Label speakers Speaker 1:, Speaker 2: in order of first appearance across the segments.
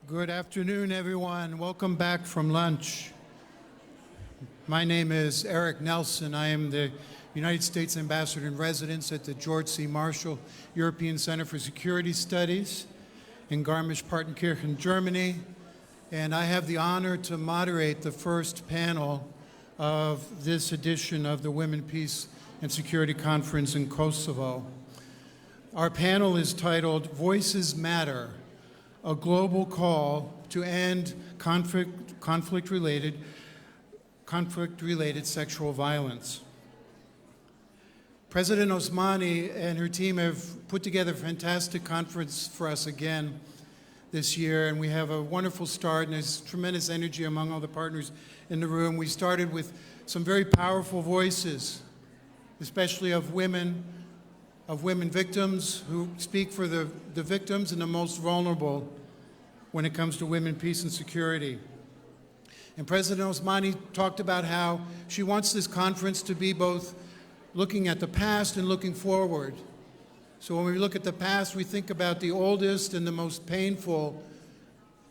Speaker 1: Good afternoon, everyone. Welcome back from lunch. My name is Eric Nelson. I am the United States Ambassador in Residence at the George C. Marshall European Center for Security Studies in Garmisch-Partenkirchen, Germany. And I have the honor to moderate the first panel of this edition of the Women, Peace, and Security Conference in Kosovo. Our panel is titled Voices Matter, a global call to end conflict-related sexual violence. President Osmani and her team have put together a fantastic conference for us again this year, and we have a wonderful start, and there's tremendous energy among all the partners in the room. We started with some very powerful voices, especially of women victims who speak for the victims and the most vulnerable when it comes to women, peace, and security. And President Osmani talked about how she wants this conference to be both looking at the past and looking forward. So when we look at the past, we think about the oldest and the most painful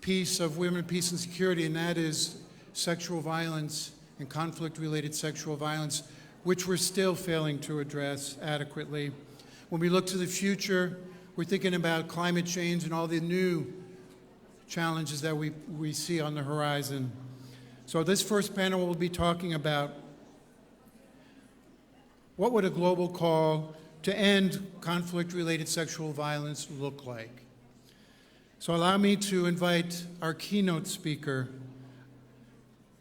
Speaker 1: piece of women, peace, and security, and that is sexual violence and conflict-related sexual violence, which we're still failing to address adequately. When we look to the future, we're thinking about climate change and all the new challenges that we see on the horizon. So this first panel will be talking about what would a global call to end conflict-related sexual violence look like. So allow me to invite our keynote speaker,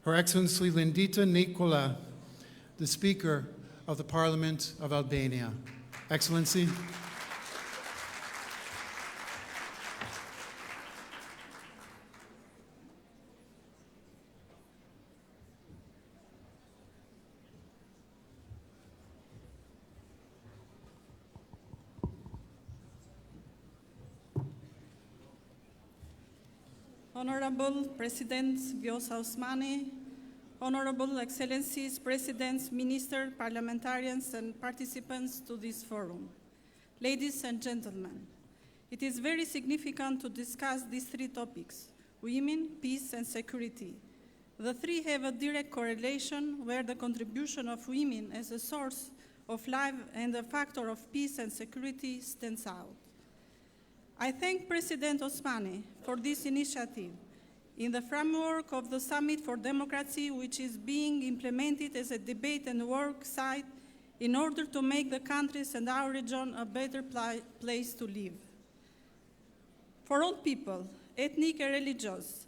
Speaker 1: Her Excellency Lindita Nicola, the Speaker of the Parliament of Albania. Excellency.
Speaker 2: Honorable President Vjosa Osmani, Honorable Excellencies, Presidents, Ministers, Parliamentarians, and participants to this forum. Ladies and gentlemen, it is very significant to discuss these three topics: women, peace, and security. The three have a direct correlation where the contribution of women as a source of life and a factor of peace and security stands out. I thank President Osmani for this initiative in the framework of the Summit for Democracy, which is being implemented as a debate and work site in order to make the countries and our region a better place to live. For all people, ethnic and religious,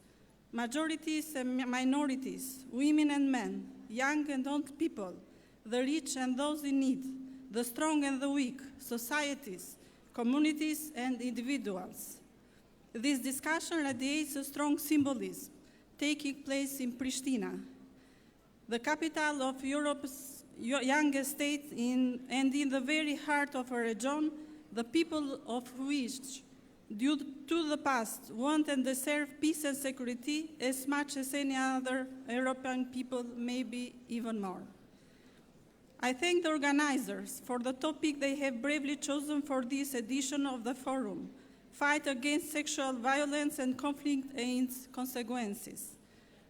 Speaker 2: majorities and minorities, women and men, young and old people, the rich and those in need, the strong and the weak, societies, communities, and individuals. This discussion radiates a strong symbolism taking place in Pristina, the capital of Europe's youngest state and in the very heart of a region, the people of which, due to the past, want and deserve peace and security as much as any other European people, maybe even more. I thank the organizers for the topic they have bravely chosen for this edition of the forum: fight against sexual violence and conflict and its consequences.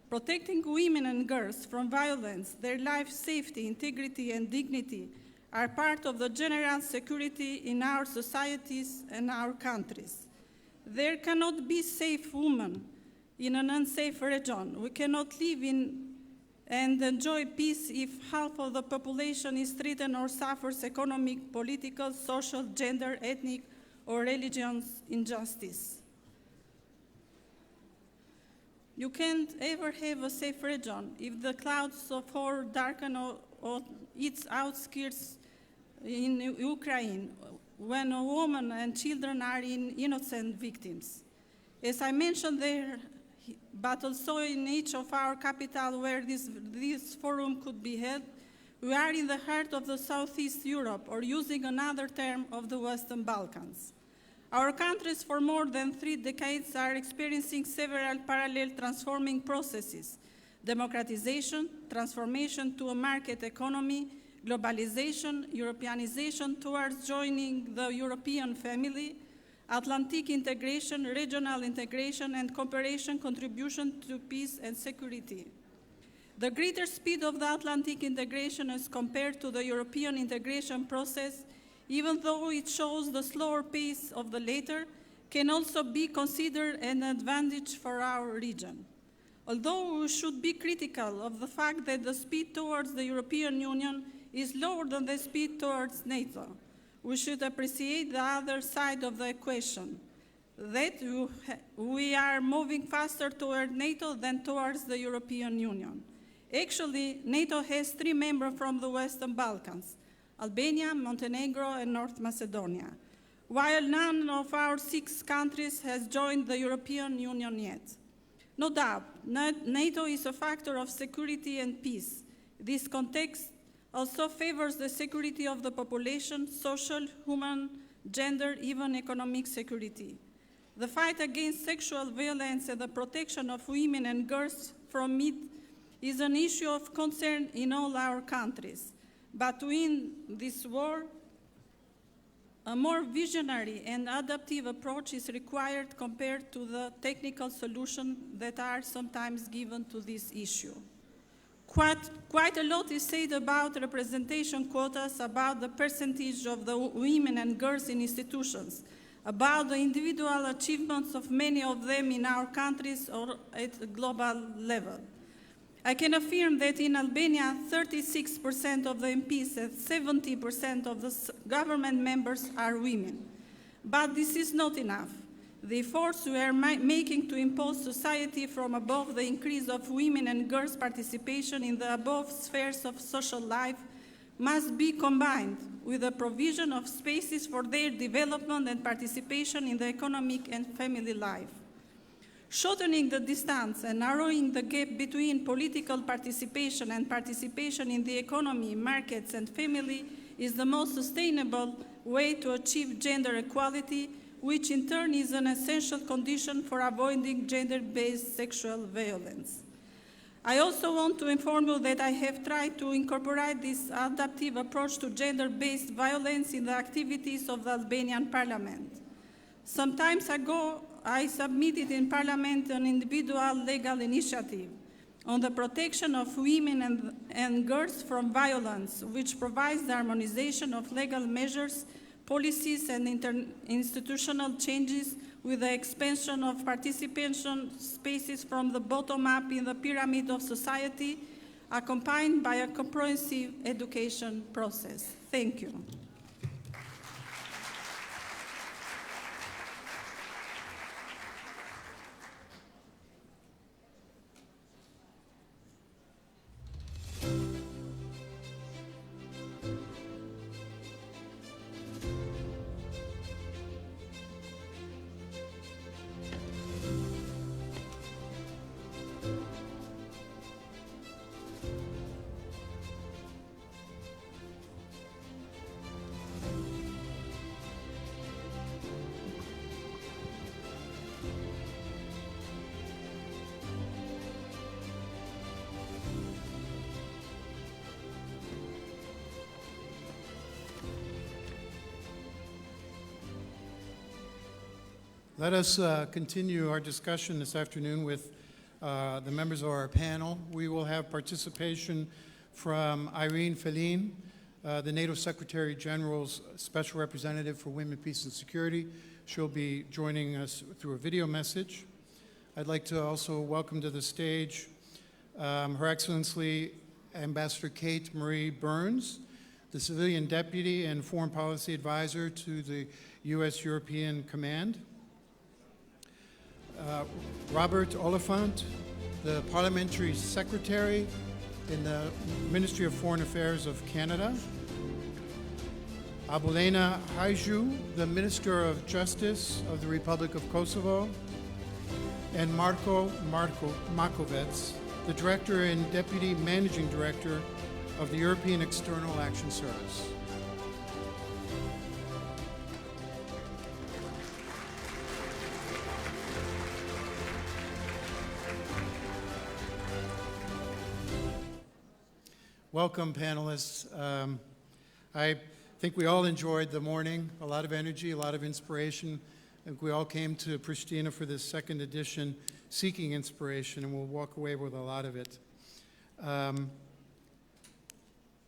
Speaker 2: Protecting women and girls from violence, their life, safety, integrity, and dignity are part of the general security in our societies and our countries. There cannot be safe women in an unsafe region. We cannot live in and enjoy peace if half of the population is threatened or suffers economic, political, social, gender, ethnic, or religious injustice. You can't ever have a safe region if the clouds of war darken or its outskirts in Ukraine, when a woman and children are innocent victims. As I mentioned there, but also in each of our capital where this forum could be held, we are in the heart of the Southeast Europe, or using another term, of the Western Balkans. Our countries for more than 3 decades are experiencing several parallel transforming processes: democratization, transformation to a market economy, globalization, Europeanization towards joining the European family, Atlantic integration, regional integration, and cooperation contribution to peace and security. The greater speed of the Atlantic integration as compared to the European integration process, even though it shows the slower pace of the latter, can also be considered an advantage for our region. Although we should be critical of the fact that the speed towards the European Union is lower than the speed towards NATO, we should appreciate the other side of the equation, that we are moving faster toward NATO than towards the European Union. Actually, NATO has 3 members from the Western Balkans: Albania, Montenegro, and North Macedonia, while none of our 6 countries has joined the European Union yet. No doubt, NATO is a factor of security and peace. This context also favors the security of the population, social, human, gender, even economic security. The fight against sexual violence and the protection of women and girls from it is an issue of concern in all our countries. But to win this war, a more visionary and adaptive approach is required compared to the technical solutions that are sometimes given to this issue. Quite a lot is said about representation quotas, about the percentage of the women and girls in institutions, about the individual achievements of many of them in our countries or at a global level. I can affirm that in Albania, 36% of the MPs and 70% of the government members are women. But this is not enough. The efforts we are making to impose society from above, the increase of women and girls' participation in the above spheres of social life, must be combined with the provision of spaces for their development and participation in the economic and family life. Shortening the distance and narrowing the gap between political participation and participation in the economy, markets, and family is the most sustainable way to achieve gender equality, which in turn is an essential condition for avoiding gender-based sexual violence. I also want to inform you that I have tried to incorporate this adaptive approach to gender-based violence in the activities of the Albanian Parliament. Some time ago, I submitted in Parliament an individual legal initiative on the protection of women and girls from violence, which provides the harmonization of legal measures, policies, and institutional changes with the expansion of participation spaces from the bottom up in the pyramid of society, accompanied by a comprehensive education process. Thank you.
Speaker 1: Let us continue our discussion this afternoon with the members of our panel. We will have participation from Irene Feline, the NATO Secretary General's Special Representative for Women, Peace, and Security. She'll be joining us through a video message. I'd like to also welcome to the stage Her Excellency Ambassador Kate Marie Burns, the Civilian Deputy and Foreign Policy Advisor to the U.S. European Command. Robert Oliphant, the Parliamentary Secretary in the Ministry of Foreign Affairs of Canada. Abulena Haiju, the Minister of Justice of the Republic of Kosovo. And Marko Makovec, the Director and Deputy Managing Director of the European External Action Service. Welcome, panelists. I think we all enjoyed the morning, a lot of energy, a lot of inspiration, think we all came to Pristina for this second edition seeking inspiration, and we'll walk away with a lot of it.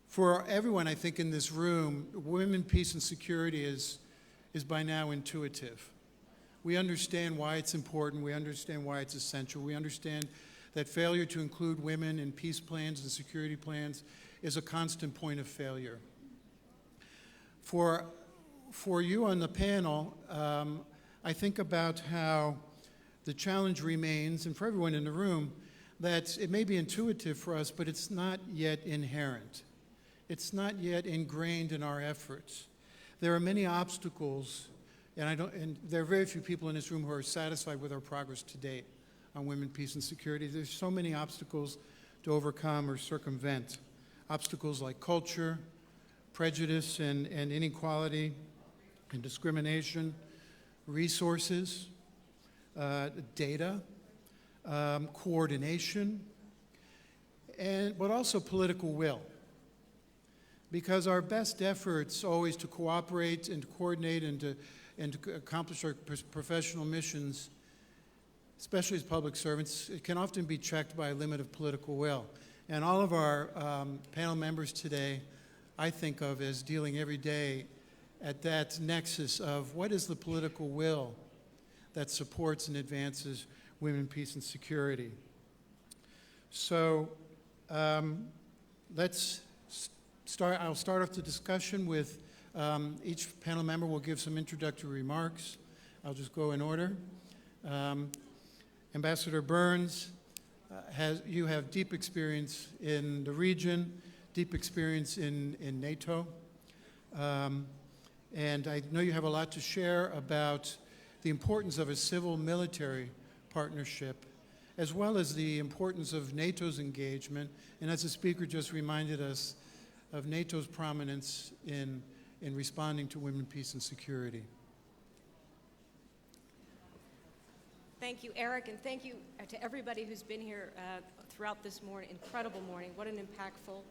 Speaker 1: For everyone, I think, in this room, women, peace, and security is by now intuitive. We understand why it's important. We understand why it's essential. We understand that failure to include women in peace plans and security plans is a constant point of failure. For you on the panel, I think about how the challenge remains, and for everyone in the room, that it may be intuitive for us, but it's not yet inherent. It's not yet ingrained in our efforts. There are many obstacles, and there are very few people in this room who are satisfied with our progress to date on women, peace, and security. There's so many obstacles to overcome or circumvent. Obstacles like culture, prejudice and inequality and discrimination, resources, data, coordination, but also political will. Because our best efforts always to cooperate and to coordinate and to accomplish our professional missions, especially as public servants, it can often be checked by a limit of political will. And all of our panel members today, I think of as dealing every day at that nexus of what is the political will that supports and advances women, peace, and security. So let's start. I'll start off the discussion with each panel member will give some introductory remarks. I'll just go in order. Ambassador Burns, you have deep experience in the region, deep experience in NATO, and I know you have a lot to share about the importance of a civil-military partnership, as well as the importance of NATO's engagement, and as the speaker just reminded us, of NATO's prominence in responding to women, peace, and security.
Speaker 3: Thank you, Eric, and thank you to everybody who's been here throughout this morning, incredible morning. What an impactful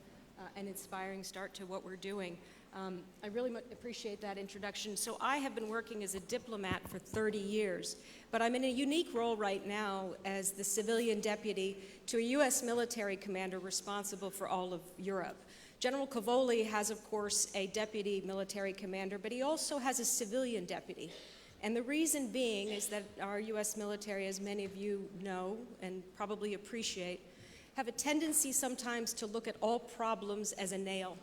Speaker 3: and inspiring start to what we're doing. I really appreciate that introduction. So I have been working as a diplomat for 30 years, but I'm in a unique role right now as the civilian deputy to a U.S. military commander responsible for all of Europe. General Cavoli has, of course, a deputy military commander, but he also has a civilian deputy. And the reason being is that our U.S. military, as many of you know and probably appreciate, have a tendency sometimes to look at all problems as a nail.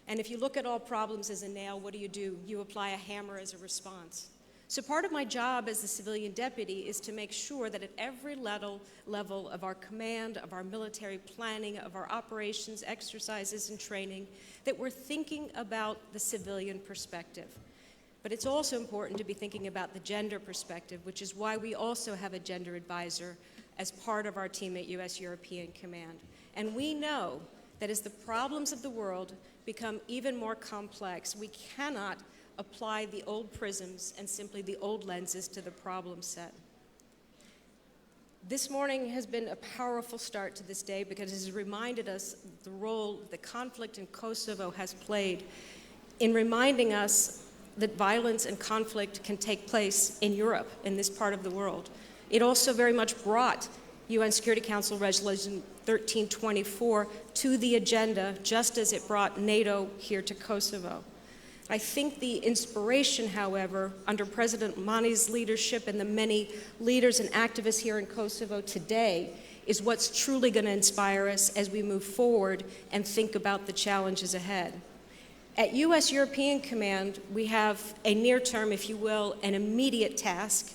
Speaker 3: And if you look at all problems as a nail, what do? You apply a hammer as a response. So part of my job as the civilian deputy is to make sure that at every level of our command, of our military planning, of our operations, exercises, and training, that we're thinking about the civilian perspective. But it's also important to be thinking about the gender perspective, which is why we also have a gender advisor as part of our team at U.S. European Command. And we know that as the problems of the world become even more complex, we cannot apply the old prisms and simply the old lenses to the problem set. This morning has been a powerful start to this day because it has reminded us the role the conflict in Kosovo has played in reminding us that violence and conflict can take place in Europe, in this part of the world. It also very much brought UN Security Council Resolution 1324 to the agenda, just as it brought NATO here to Kosovo. I think the inspiration, however, under President Mani's leadership and the many leaders and activists here in Kosovo today, is what's truly going to inspire us as we move forward and think about the challenges ahead. At U.S. European Command, we have a near-term, if you will, an immediate task,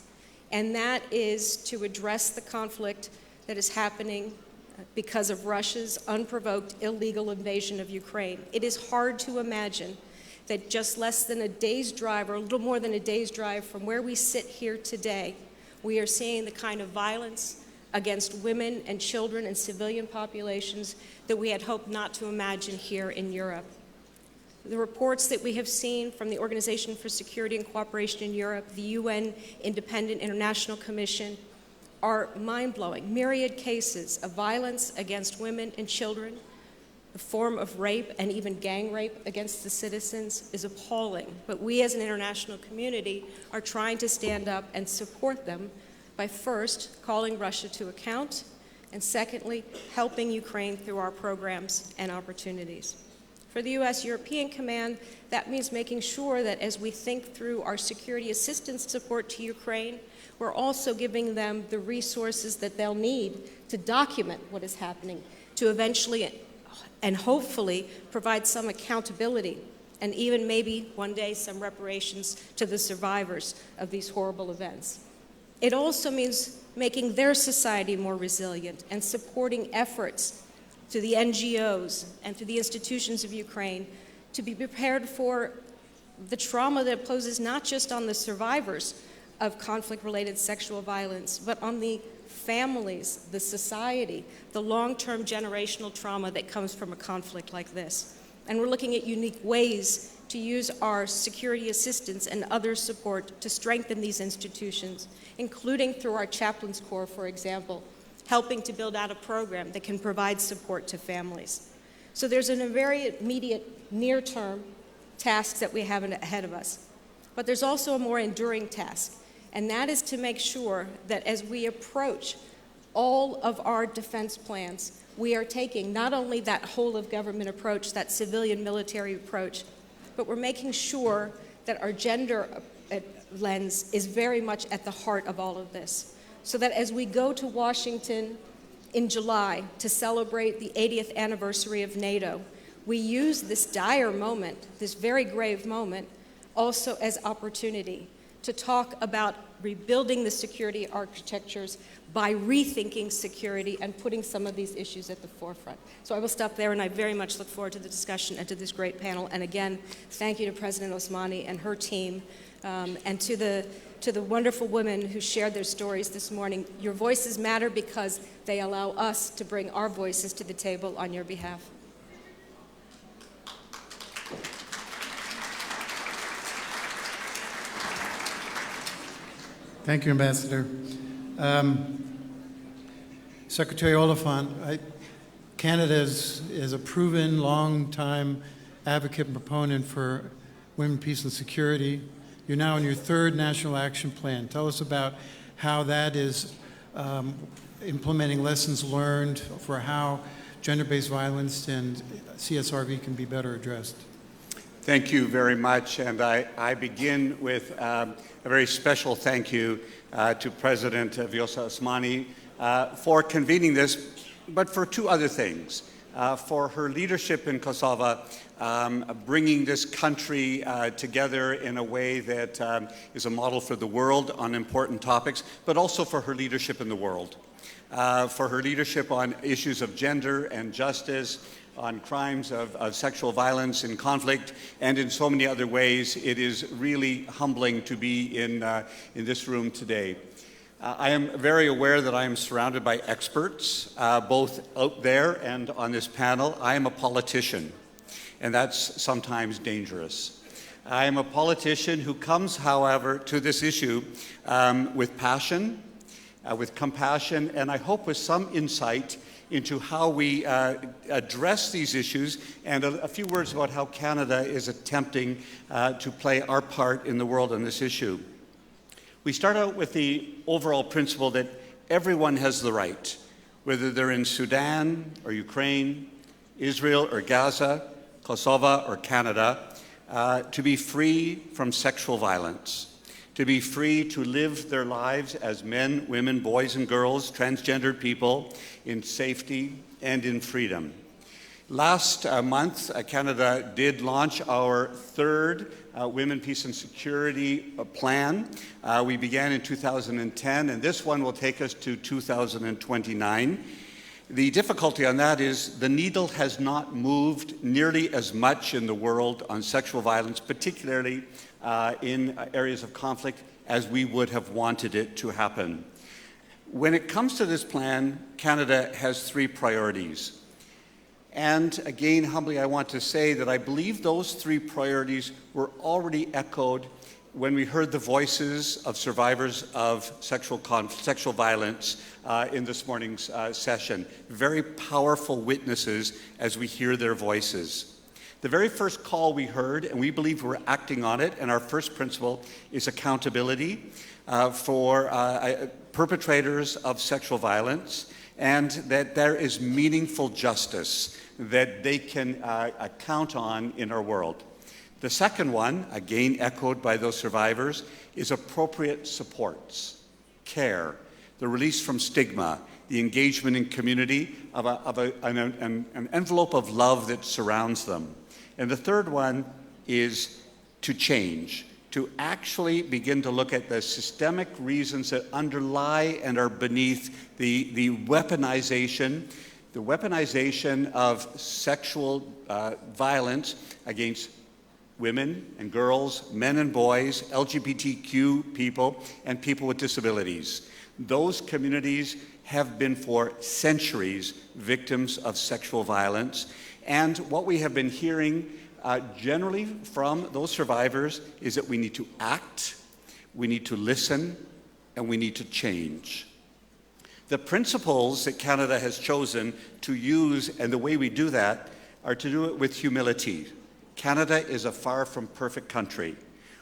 Speaker 3: and that is to address the conflict that is happening because of Russia's unprovoked illegal invasion of Ukraine. It is hard to imagine that just less than a day's drive, or a little more than a day's drive from where we sit here today, we are seeing the kind of violence against women and children and civilian populations that we had hoped not to imagine here in Europe. The reports that we have seen from the Organization for Security and Cooperation in Europe, the UN Independent International Commission, are mind-blowing. Myriad cases of violence against women and children, the form of rape and even gang rape against the citizens is appalling. But we as an international community are trying to stand up and support them by first calling Russia to account, and secondly, helping Ukraine through our programs and opportunities. For the U.S. European Command, that means making sure that as we think through our security assistance support to Ukraine, we're also giving them the resources that they'll need to document what is happening, to eventually and hopefully provide some accountability and even maybe one day some reparations to the survivors of these horrible events. It also means making their society more resilient and supporting efforts to the NGOs and to the institutions of Ukraine to be prepared for the trauma that it poses not just on the survivors of conflict-related sexual violence, but on the families, the society, the long-term generational trauma that comes from a conflict like this. And we're looking at unique ways to use our security assistance and other support to strengthen these institutions, including through our Chaplains Corps, for example, helping to build out a program that can provide support to families. So there's a very immediate, near-term tasks that we have ahead of us. But there's also a more enduring task, and that is to make sure that as we approach all of our defense plans, we are taking not only that whole-of-government approach, that civilian-military approach, but we're making sure that our gender lens is very much at the heart of all of this. So that as we go to Washington in July to celebrate the 80th anniversary of NATO, we use this dire moment, this very grave moment, also as opportunity to talk about rebuilding the security architectures by rethinking security and putting some of these issues at the forefront. So I will stop there, and I very much look forward to the discussion and to this great panel. And again, thank you to President Osmani and her team, and to the wonderful women who shared their stories this morning. Your voices matter because they allow us to bring our voices to the table on your behalf.
Speaker 1: Thank you, Ambassador. Secretary Oliphant, Canada is a proven, long-time advocate and proponent for women, peace, and security. You're now in your third National Action Plan. Tell us about how that is implementing lessons learned for how gender-based violence and CSRV can be better addressed.
Speaker 4: Thank you very much, and I begin with a very special thank you to President Vjosa Osmani for convening this, but for two other things. For her leadership in Kosovo, bringing this country together in a way that is a model for the world on important topics, but also for her leadership in the world, for her leadership on issues of gender and justice, on crimes of sexual violence in conflict, and in so many other ways. It is really humbling to be in this room today. I am very aware that I am surrounded by experts, both out there and on this panel. I am a politician, and that's sometimes dangerous. I am a politician who comes, however, to this issue with passion, with compassion, and I hope with some insight into how we address these issues, and a few words about how Canada is attempting to play our part in the world on this issue. We start out with the overall principle that everyone has the right, whether they're in Sudan or Ukraine, Israel or Gaza, Kosovo or Canada, to be free from sexual violence, to be free to live their lives as men, women, boys and girls, transgendered people, in safety and in freedom. Last month, Canada did launch our third Women, Peace and Security plan. We began in 2010, and this one will take us to 2029. The difficulty on that is the needle has not moved nearly as much in the world on sexual violence, particularly in areas of conflict, as we would have wanted it to happen. When it comes to this plan, Canada has three priorities. And again, humbly, I want to say that I believe those three priorities were already echoed when we heard the voices of survivors of sexual violence in this morning's session. Very powerful witnesses as we hear their voices. The very first call we heard, and we believe we're acting on it, and our first principle is accountability for perpetrators of sexual violence, and that there is meaningful justice that they can count on in our world. The second one, again echoed by those survivors, is appropriate supports, care, the release from stigma, the engagement in community of an envelope of love that surrounds them. And the third one is to change, to actually begin to look at the systemic reasons that underlie and are beneath the weaponization of sexual violence against women and girls, men and boys, LGBTQ people, and people with disabilities. Those communities have been for centuries victims of sexual violence. And what we have been hearing generally from those survivors is that we need to act, we need to listen, and we need to change. The principles that Canada has chosen to use, and the way we do that, are to do it with humility. Canada is a far from perfect country.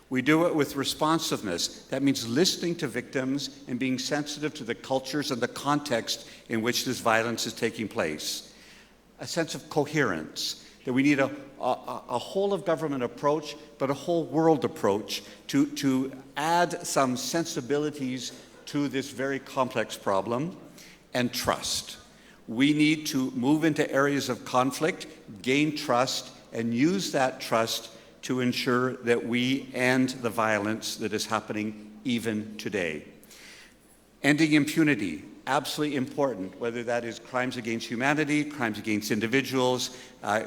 Speaker 4: We do it with responsiveness. That means listening to victims and being sensitive to the cultures and the context in which this violence is taking place. A sense of coherence, that we need a whole of government approach, but a whole world approach to add some sensibilities to this very complex problem, and trust. We need to move into areas of conflict, gain trust, and use that trust to ensure that we end the violence that is happening even today. Ending impunity, absolutely important, whether that is crimes against humanity, crimes against individuals,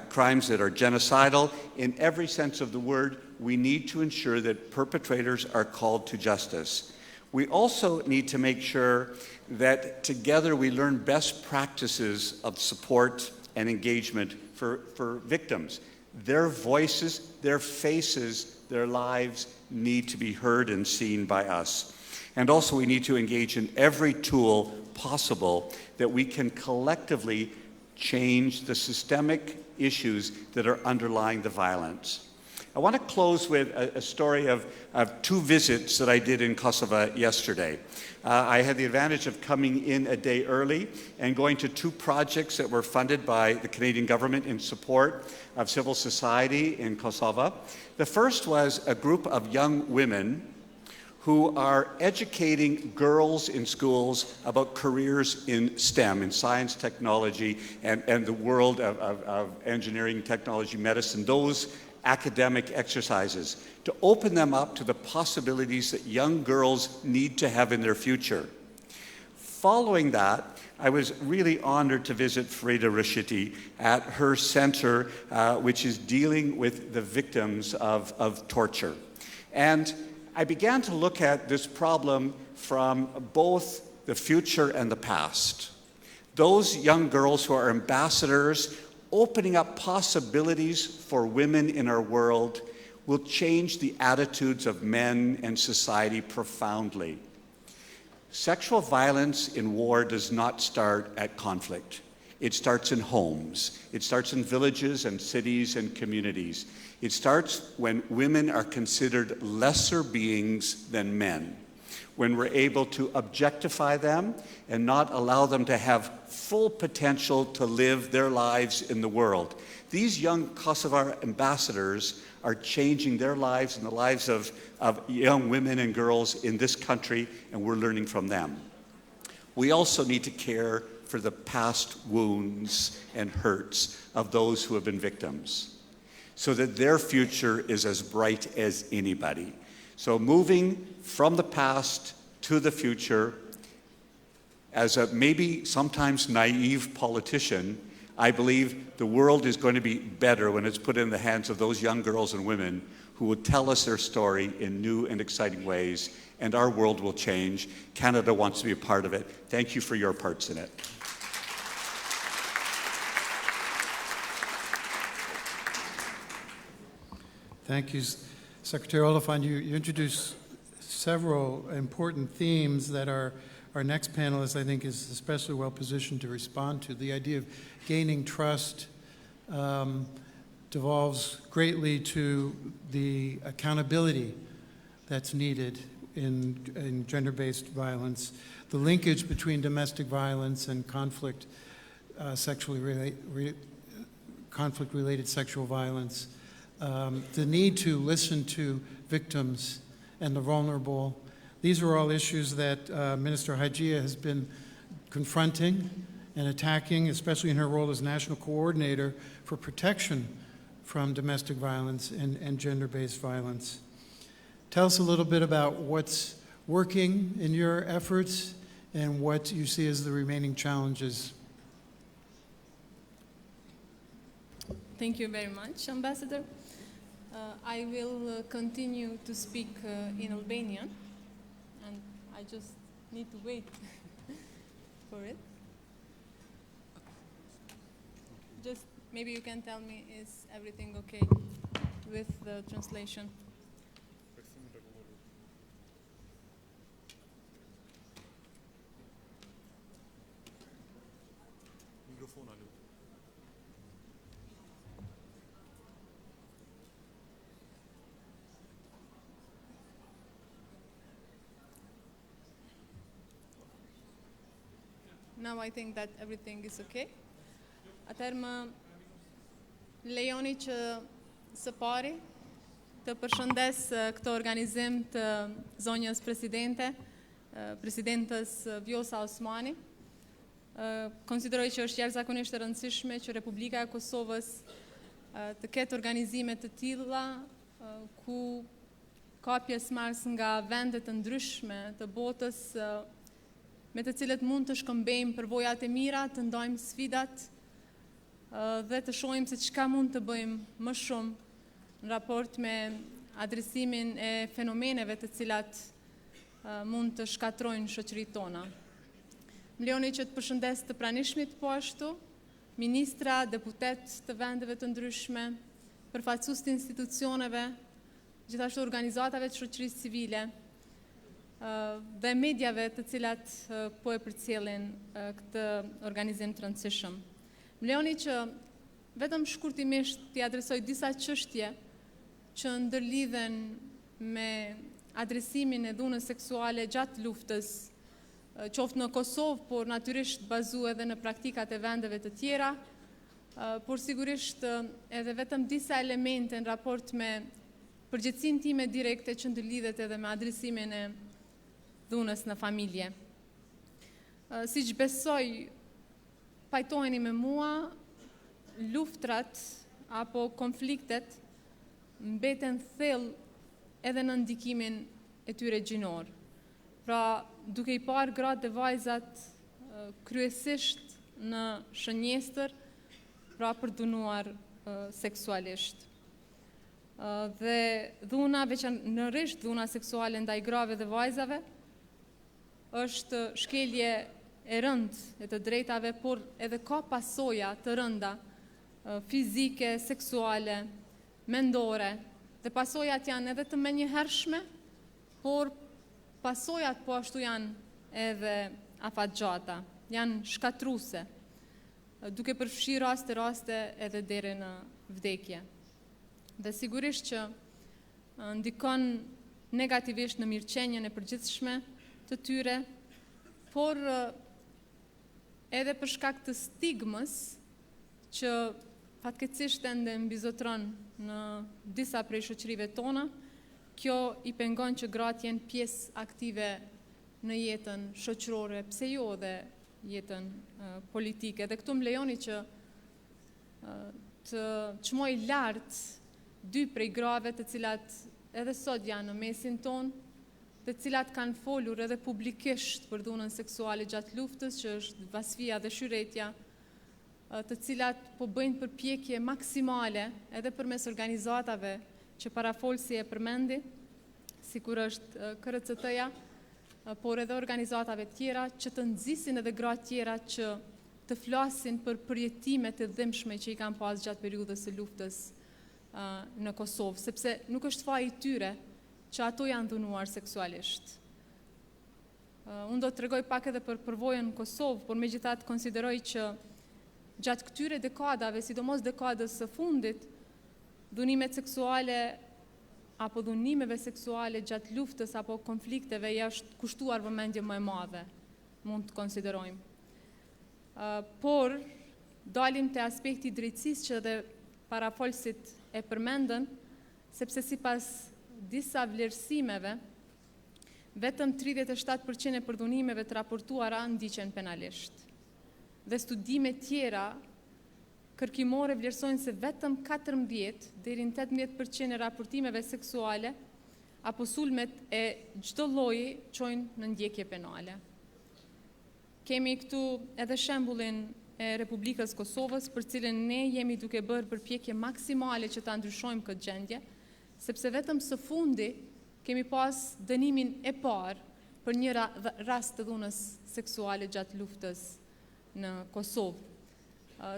Speaker 4: crimes that are genocidal. In every sense of the word, we need to ensure that perpetrators are called to justice. We also need to make sure that together we learn best practices of support and engagement for victims. Their voices, their faces, their lives need to be heard and seen by us. And also we need to engage in every tool possible that we can collectively change the systemic issues that are underlying the violence. I want to close with a story of two visits that I did in Kosovo yesterday. I had the advantage of coming in a day early and going to two projects that were funded by the Canadian government in support of civil society in Kosovo. The first was a group of young women who are educating girls in schools about careers in STEM, in science, technology, and the world of engineering, technology, medicine, those academic exercises, to open them up to the possibilities that young girls need to have in their future. Following that, I was really honored to visit Frida Rashidi at her center, which is dealing with the victims of torture. And I began to look at this problem from both the future and the past. Those young girls who are ambassadors, opening up possibilities for women in our world, will change the attitudes of men and society profoundly. Sexual violence in war does not start at conflict. It starts in homes. It starts in villages and cities and communities. It starts when women are considered lesser beings than men, when we're able to objectify them and not allow them to have full potential to live their lives in the world. These young Kosovar ambassadors are changing their lives and the lives of young women and girls in this country, and we're learning from them. We also need to care for the past wounds and hurts of those who have been victims, so that their future is as bright as anybody. So moving from the past to the future, as a maybe sometimes naive politician, I believe the world is going to be better when it's put in the hands of those young girls and women who will tell us their story in new and exciting ways, and our world will change. Canada wants to be a part of it. Thank you for your parts in it.
Speaker 1: Thank you Secretary Oliphant, you introduced several important themes that our next panelist, I think, is especially well positioned to respond to. The idea of gaining trust devolves greatly to the accountability that's needed in gender-based violence, the linkage between domestic violence and conflict-related sexual violence, the need to listen to victims and the vulnerable. These are all issues that Minister Hajia has been confronting and attacking, especially in her role as National Coordinator for Protection from Domestic Violence and Gender-Based Violence. Tell us a little bit about what's working in your efforts and what you see as the remaining challenges.
Speaker 5: Thank you very much, Ambassador. I will continue to speak in Albanian, and I just need to wait for it. Just maybe you can tell me, is everything okay with the translation? Now I think that everything is okay. Atëherë më lejoni që së pari të përshëndes këtë organizim të zonjës presidente, presidentës Vjosa Osmani. Konsideroj që është jashtëzakonisht e rëndësishme që Republika e Kosovës të ketë organizime të tilla ku ka pjesëmarrës nga vende të ndryshme të botës me të cilët mund të shkëmbejmë përvojat e mira, të ndajmë sfidat dhe të shohim se çka mund të bëjmë më shumë në raport me adresimin e fenomeneve të cilat mund të shkatrojnë shoqëritë tona. Më lejoni që të përshëndes të pranishmit po ashtu, ministra, deputet të vendeve të ndryshme, përfaqësues të institucioneve, gjithashtu organizatave të shoqërisë civile, dhe medjave të cilat po e përcjellin këtë organizim të rëndësishëm. Më lejoni që vetëm shkurtimisht t'i adresoj disa çështje që ndërlidhen me adresimin e dhunës seksuale gjatë luftës, qoftë në Kosovë, por natyrisht bazuar edhe në praktikat e vendeve të tjera, por sigurisht edhe vetëm disa elemente në raport me përgjegjësinë time direkte që ndërlidhet edhe me adresimin e dhunës në familje. Siç besoj, pajtoheni me mua, luftrat apo konfliktet mbeten thellë edhe në ndikimin e tyre gjinor. Pra, duke i parë gratë dhe vajzat kryesisht në shënjestër, pra për dhunuar seksualisht. Dhe dhuna, veçanërisht dhuna seksuale ndaj grave dhe vajzave, është shkelje e rëndë e të drejtave, por edhe ka pasoja të rënda fizike, seksuale, mendore, dhe pasojat janë edhe të menjëhershme, por pasojat po ashtu janë edhe afatgjata, janë shkatruse, duke përfshirë raste edhe deri në vdekje. Dhe sigurisht që ndikon negativisht në mirëqenjen e përgjithshme të tyre, por edhe për shkak të stigmës që fatkeqësisht ende mbizotron në disa prej shoqërive tona, kjo i pengon që gratë jenë pjesë aktive në jetën shoqërore, pse jo dhe jetën politike. Dhe këtu më lejoni që të çmoj lart dy prej grave të cilat edhe sot janë në mesin tonë, të cilat kanë folur edhe publikisht për dhunën seksuale gjatë luftës, që është Vasfia dhe Shyretja, të cilat po bëjnë përpjekje maksimale edhe përmes organizatave që parafolsi e përmendi, sikur është KRCT-ja, por edhe organizatave tjera që të nxisin edhe gratë tjera që të flasin për përjetimet e dhimbshme që i kanë pas gjatë periudhës së luftës në Kosovë, sepse nuk është faji i tyre që ato janë dhunuar seksualisht. Unë do të tregoj pak edhe për përvojën në Kosovë, por megjithatë konsideroj që gjatë këtyre dekadave, sidomos dekadës së fundit, dhunimet seksuale apo dhunimeve seksuale gjatë luftës apo konflikteve është kushtuar vëmendje më e madhe, mund të konsiderojmë. Por dalim te aspekti i drejtësisë që edhe parafolësit e përmendën, sepse sipas disa vlerësimeve, vetëm 37% e përdhunimeve të raportuara ndiqen penalisht. Dhe studime tjera kërkimore vlerësojnë se vetëm 14 deri në 18% e raportimeve seksuale apo sulmet e çdo lloji çojnë në ndjekje penale. Kemi këtu edhe shembullin e Republikës Kosovës, për cilën ne jemi duke bërë përpjekje maksimale që ta ndryshojmë këtë gjendje, sepse vetëm së fundi kemi pas dënimin e parë për një rast të dhunës seksuale gjatë luftës në Kosovë.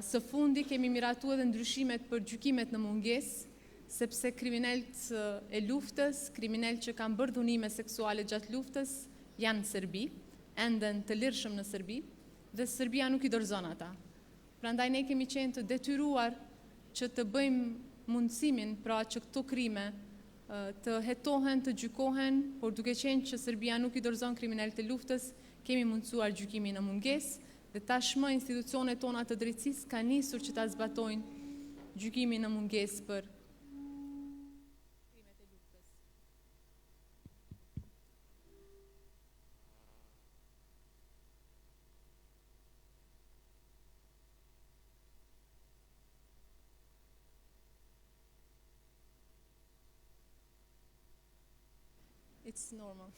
Speaker 5: Së fundi kemi miratuar edhe ndryshimet për gjykimet në mungesë, sepse kriminalët e luftës, kriminalët që kanë bërë dhunime seksuale gjatë luftës, janë në Serbi, enden të lirshëm në Serbi, dhe Serbia nuk i dorëzon ata. Prandaj ne kemi qenë të detyruar që të bëjmë mundësimin pra që këto krime të hetohen, të gjykohen, por duke qenë që Serbia nuk i dorëzon kriminalët e luftës, kemi mundësuar gjykimin në mungesë, dhe tashmë institucionet tona të drejtësisë kanë nisur që ta zbatojnë gjykimin në mungesë për krimet e luftës. It's normal.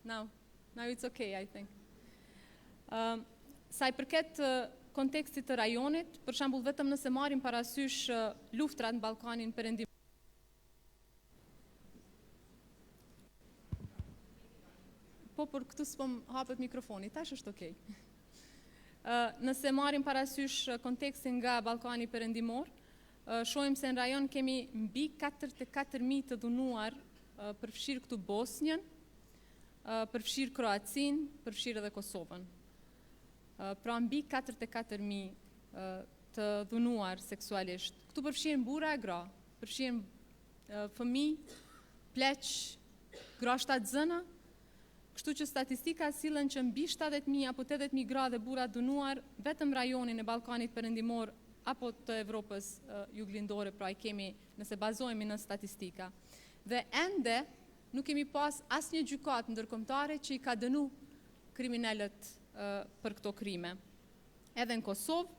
Speaker 5: Now it's okay, I think. Sa i përket kontekstit të rajonit, për shembull vetëm nëse marrim parasysh luftrat në Ballkanin Perëndimor. Po për këtu s'pom hapet mikrofoni, tash është okay. Nëse marrim parasysh kontekstin nga Ballkani Perëndimor, shohim se në rajon kemi mbi 44.000 të dhunuar, përfshirë këtu Bosnjën, përfshirë Kroacinë, përfshirë edhe Kosovën. Pra mbi 44.000 të dhunuar seksualisht. Këtu përfshihen burra e gra, përfshihen fëmijë, pleq, grashta zëna, kështu që statistika sillen që mbi 70.000 apo 80.000 gra dhe burra dhunuar vetëm rajonin e Ballkanit Perëndimor apo të Evropës juglindore, pra i kemi nëse bazohemi në statistika. Dhe ende nuk kemi pas asnjë gjykatë ndërkombëtare që i ka dënu kriminalët për këto krime. Edhe në Kosovë,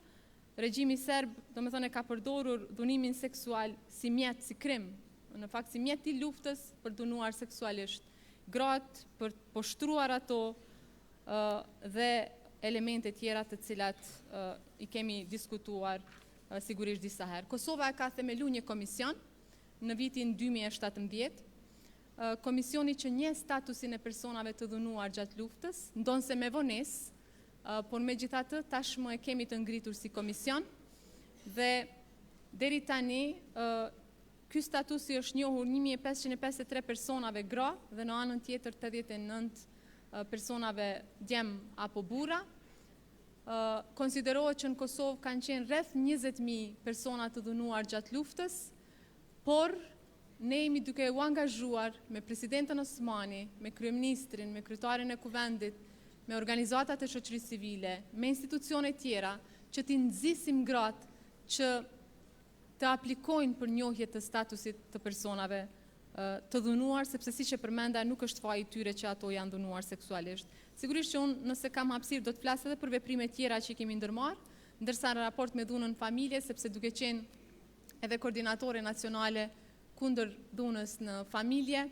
Speaker 5: regjimi serb, domethënë ka përdorur dhunimin seksual si mjet, si krim, në fakt si mjet i luftës për dhunuar seksualisht gratë, për poshtruar ato dhe elemente tjera të cilat i kemi diskutuar sigurisht disa herë. Kosova ka themeluar një komision në vitin 2017, komisioni që njeh statusin e personave të dhunuar gjatë luftës, ndonse me vonesë, por megjithatë tashmë e kemi të ngritur si komision dhe deri tani ky statusi është njohur 1553 personave gra dhe në anën tjetër 89 personave djem apo burra. Konsiderohet që në Kosovë kanë qenë rreth 20.000 persona të dhunuar gjatë luftës, por ne jemi duke u angazhuar me presidentën Osmani, me kryeministrin, me kryetarin e kuvendit, me organizatat e shoqërisë civile, me institucione tjera, që t'i nxisim gratë që të aplikojnë për njohje të statusit të personave të dhunuar, sepse siç e përmenda nuk është faji i tyre që ato janë dhunuar seksualisht. Sigurisht që unë nëse kam hapësirë do të flas edhe për veprime tjera që kemi ndërmarrë, ndërsa në raport me dhunën familje, sepse duke qenë edhe koordinatore nacionale kundër dhunës në familje,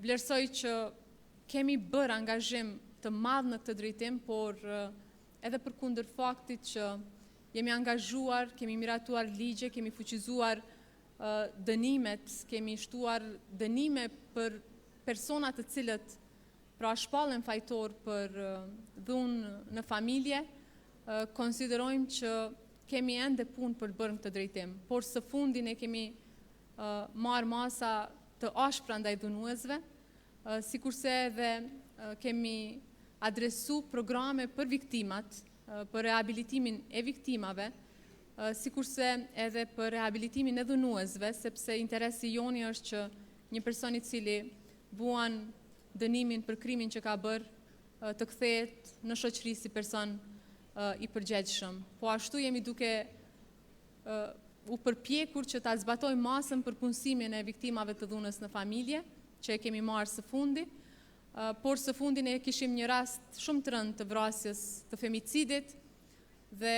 Speaker 5: vlerësoj që kemi bërë angazhim të madh në këtë drejtim, por edhe për kundër faktit që jemi angazhuar, kemi miratuar ligje, kemi fuqizuar dënimet, kemi shtuar dënime për persona të cilët pra shpallen fajtor për dhunë në familje, konsiderojmë që kemi ende punë për bërë në këtë drejtim, por së fundi ne kemi marrë masa të ashpra ndaj dhunuesve, sikurse edhe kemi adresu programe për viktimat, për rehabilitimin e viktimave, sikurse edhe për rehabilitimin e dhunuesve, sepse interesi joni është që një person I cili buan dënimin për krimin që ka bërë të kthehet në shoqëri si person I përgjegjshëm. Po ashtu jemi duke u përpjekur që ta zbatojmë masën për punësimin e viktimave të dhunës në familje, që e kemi marrë së fundi, por së fundi ne kishim një rast shumë të rëndë të vrasjes të femicidit dhe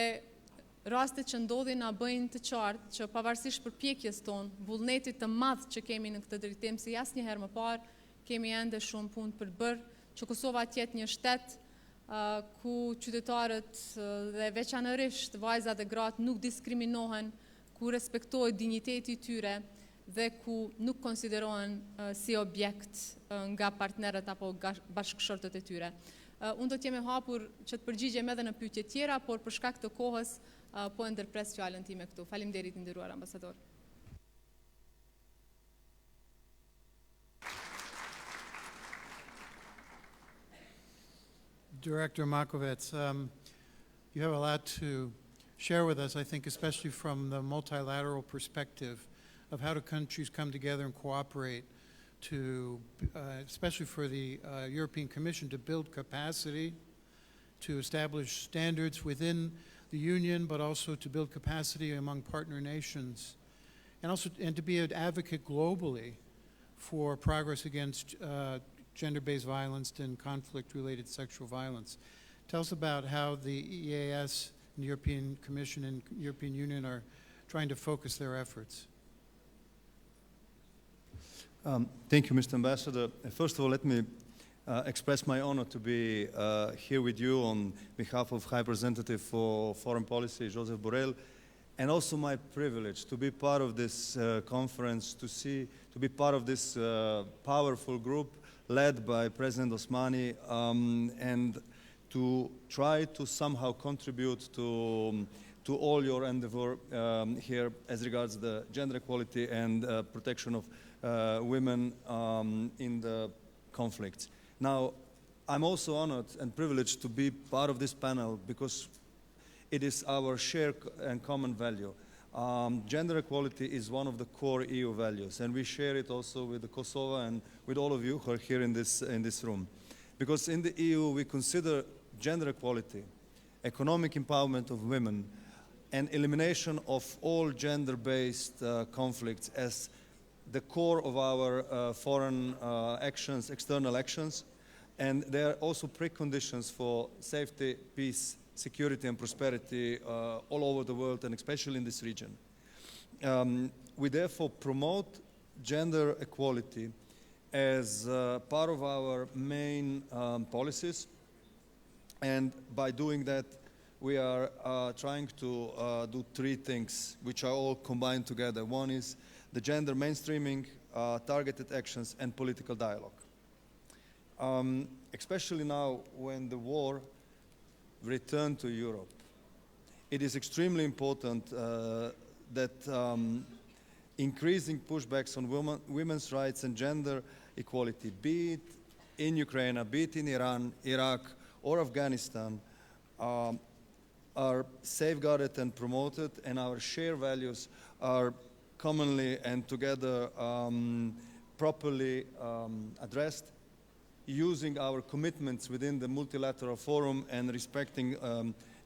Speaker 5: rastet që ndodhin na bëjnë të qartë që pavarësisht përpjekjes tonë, vullnetit të madh që kemi në këtë drejtim si asnjëherë më parë, kemi ende shumë punë për bërë, që Kosova të jetë një shtet ku qytetarët dhe veçanërisht vajzat dhe gratë nuk diskriminohen, ku respektohet dinjiteti I tyre dhe ku nuk konsiderohen si objekt nga partnerët apo bashkëshortët e tyre. Unë do t'jem e hapur që të përgjigjem edhe në pyetje tjera, por për shkak të kohës po e ndërpres fjalën time këtu. Faleminderit I nderuar ambasador.
Speaker 1: Director Makovets, you have a lot to share with us, I think, especially from the multilateral perspective of how do countries come together and cooperate to, especially for the European Commission, to build capacity, to establish standards within the Union, but also to build capacity among partner nations, and to be an advocate globally for progress against gender-based violence and conflict-related sexual violence. Tell us about how the EAS and the European Commission and European Union are trying to focus their efforts.
Speaker 6: Thank you, Mr. Ambassador. First of all, let me express my honor to be here with you on behalf of High Representative for Foreign Policy, Joseph Borrell, and also my privilege to be part of this conference, to be part of this powerful group led by President Osmani, and to try to somehow contribute to all your endeavor here as regards the gender equality and protection of women in the conflicts. Now, I'm also honored and privileged to be part of this panel because it is our shared and common value. Gender equality is one of the core EU values, and we share it also with Kosovo and with all of you who are here in this room. Because in the EU, we consider gender equality, economic empowerment of women, and elimination of all gender-based conflicts as the core of our foreign actions, external actions, and they are also preconditions for safety, peace, security and prosperity all over the world, and especially in this region. We therefore promote gender equality as part of our main policies, and by doing that, we are trying to do three things which are all combined together. One is the gender mainstreaming, targeted actions, and political dialogue. Especially now when the war returned to Europe, it is extremely important that increasing pushbacks on women's rights and gender equality, be it in Ukraine, be it in Iran, Iraq, or Afghanistan, are safeguarded and promoted, and our shared values are commonly and together properly addressed, using our commitments within the multilateral forum and respecting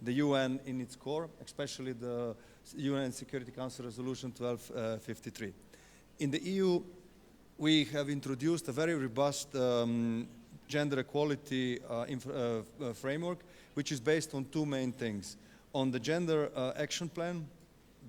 Speaker 6: the UN in its core, especially the UN Security Council Resolution 1253. In the EU, we have introduced a very robust gender equality framework, which is based on two main things: on the Gender Action Plan,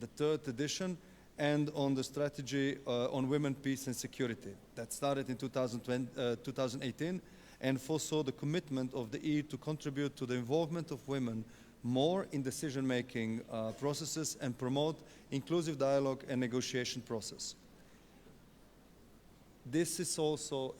Speaker 6: the third edition, and on the strategy on women, peace, and security that started in 2018 and foresaw the commitment of the EU to contribute to the involvement of women more in decision-making processes and promote inclusive dialogue and negotiation process. This is also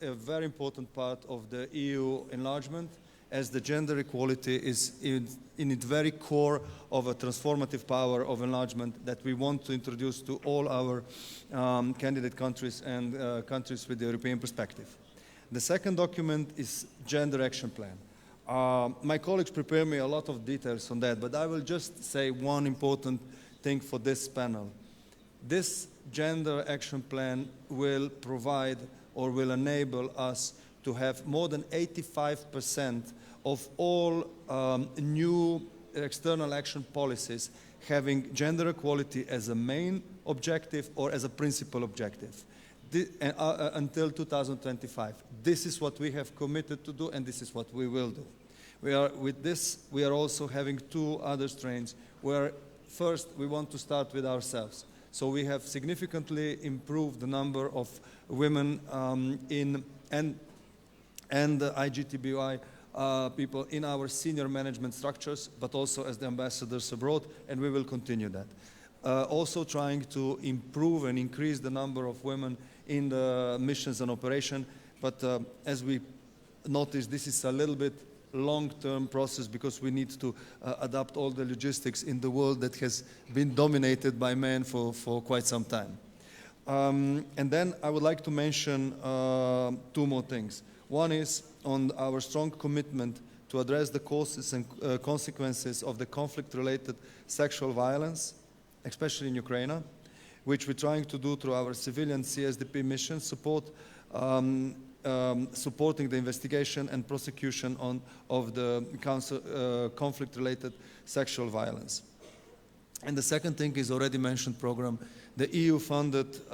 Speaker 6: a very important part of the EU enlargement as the gender equality is in its very core of a transformative power of enlargement that we want to introduce to all our candidate countries and countries with the European perspective. The second document is Gender Action Plan. My colleagues prepared me a lot of details on that, but I will just say one important thing for this panel. This Gender Action Plan will provide or will enable us to have more than 85% of all new external action policies having gender equality as a main objective or as a principal objective until 2025. This is what we have committed to do, and this is what we will do. With this, we are also having two other strains where first we want to start with ourselves. So we have significantly improved the number of women and IGTBI people in our senior management structures, but also as the ambassadors abroad, and we will continue that. Also trying to improve and increase the number of women in the missions and operation, but as we noticed, this is a little bit long-term process because we need to adapt all the logistics in the world that has been dominated by men for quite some time. And then I would like to mention two more things. One is on our strong commitment to address the causes and consequences of the conflict-related sexual violence, especially in Ukraine, which we're trying to do through our civilian CSDP mission support, supporting the investigation and prosecution of the conflict-related sexual violence. And the second thing is already mentioned program, the EU-funded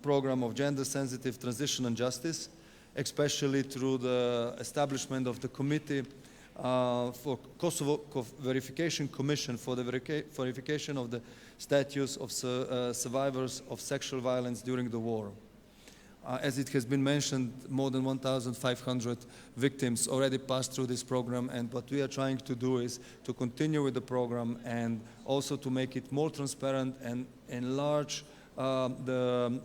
Speaker 6: program of gender-sensitive transition and justice, especially through the establishment of the Committee for Kosovo Verification Commission for the verification of the status of survivors of sexual violence during the war. As it has been mentioned, more than 1,500 victims already passed through this program, and what we are trying to do is to continue with the program and also to make it more transparent and enlarge the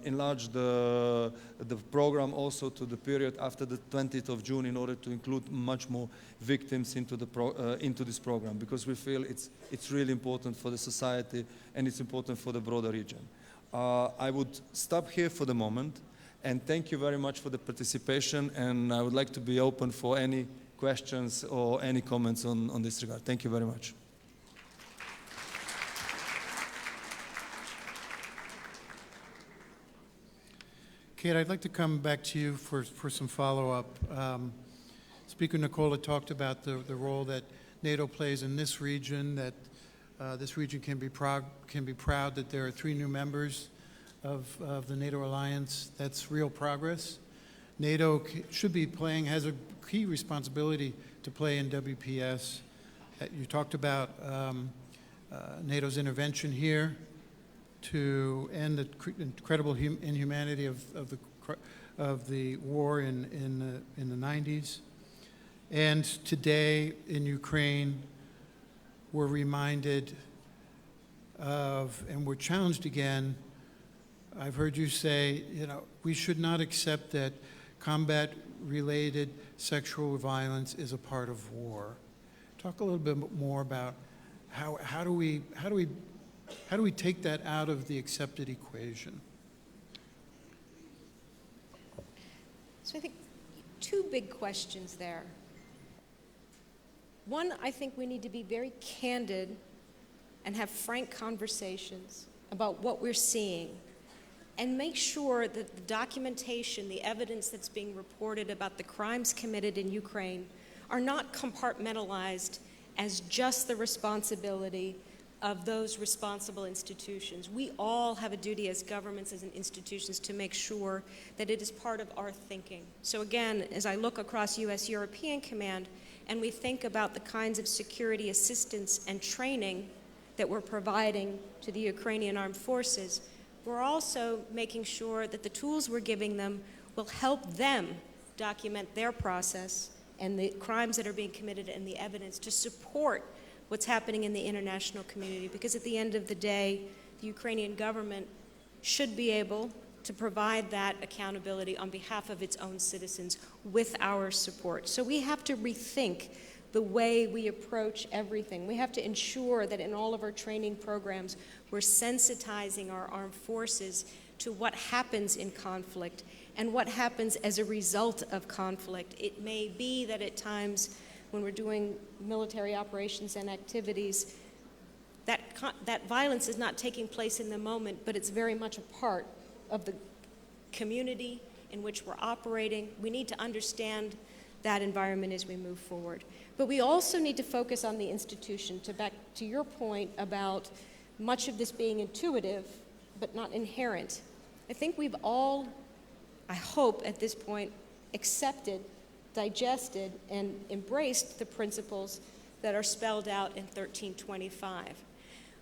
Speaker 6: program also to the period after the 20th of June in order to include much more victims into this program, because we feel it's really important for the society and it's important for the broader region. I would stop here for the moment. And thank you very much for the participation, and I would like to be open for any questions or any comments on this regard. Thank you very much.
Speaker 1: Kate, I'd like to come back to you for some follow-up. Speaker Nicola talked about the role that NATO plays in this region, that this region can be proud that there are 3 new members of the NATO alliance. That's real progress. NATO should be has a key responsibility to play in WPS. You talked about NATO's intervention here to end the incredible inhumanity of the war in the 90s. And today in Ukraine, we're reminded of, and we're challenged again. I've heard you say, we should not accept that combat-related sexual violence is a part of war. Talk a little bit more about how do we take that out of the accepted equation?
Speaker 3: So I think 2 big questions there. One, I think we need to be very candid and have frank conversations about what we're seeing, and make sure that the documentation, the evidence that's being reported about the crimes committed in Ukraine are not compartmentalized as just the responsibility of those responsible institutions. We all have a duty as governments, as institutions, to make sure that it is part of our thinking. So again, as I look across U.S.-European Command and we think about the kinds of security assistance and training that we're providing to the Ukrainian armed forces, we're also making sure that the tools we're giving them will help them document their process and the crimes that are being committed and the evidence to support what's happening in the international community. Because at the end of the day, the Ukrainian government should be able to provide that accountability on behalf of its own citizens with our support. So we have to rethink the way we approach everything. We have to ensure that in all of our training programs, we're sensitizing our armed forces to what happens in conflict and what happens as a result of conflict. It may be that at times when we're doing military operations and activities, that violence is not taking place in the moment, but it's very much a part of the community in which we're operating. We need to understand that environment as we move forward. But we also need to focus on the institution, back to your point about much of this being intuitive, but not inherent. I think we've all, I hope at this point, accepted, digested, and embraced the principles that are spelled out in 1325.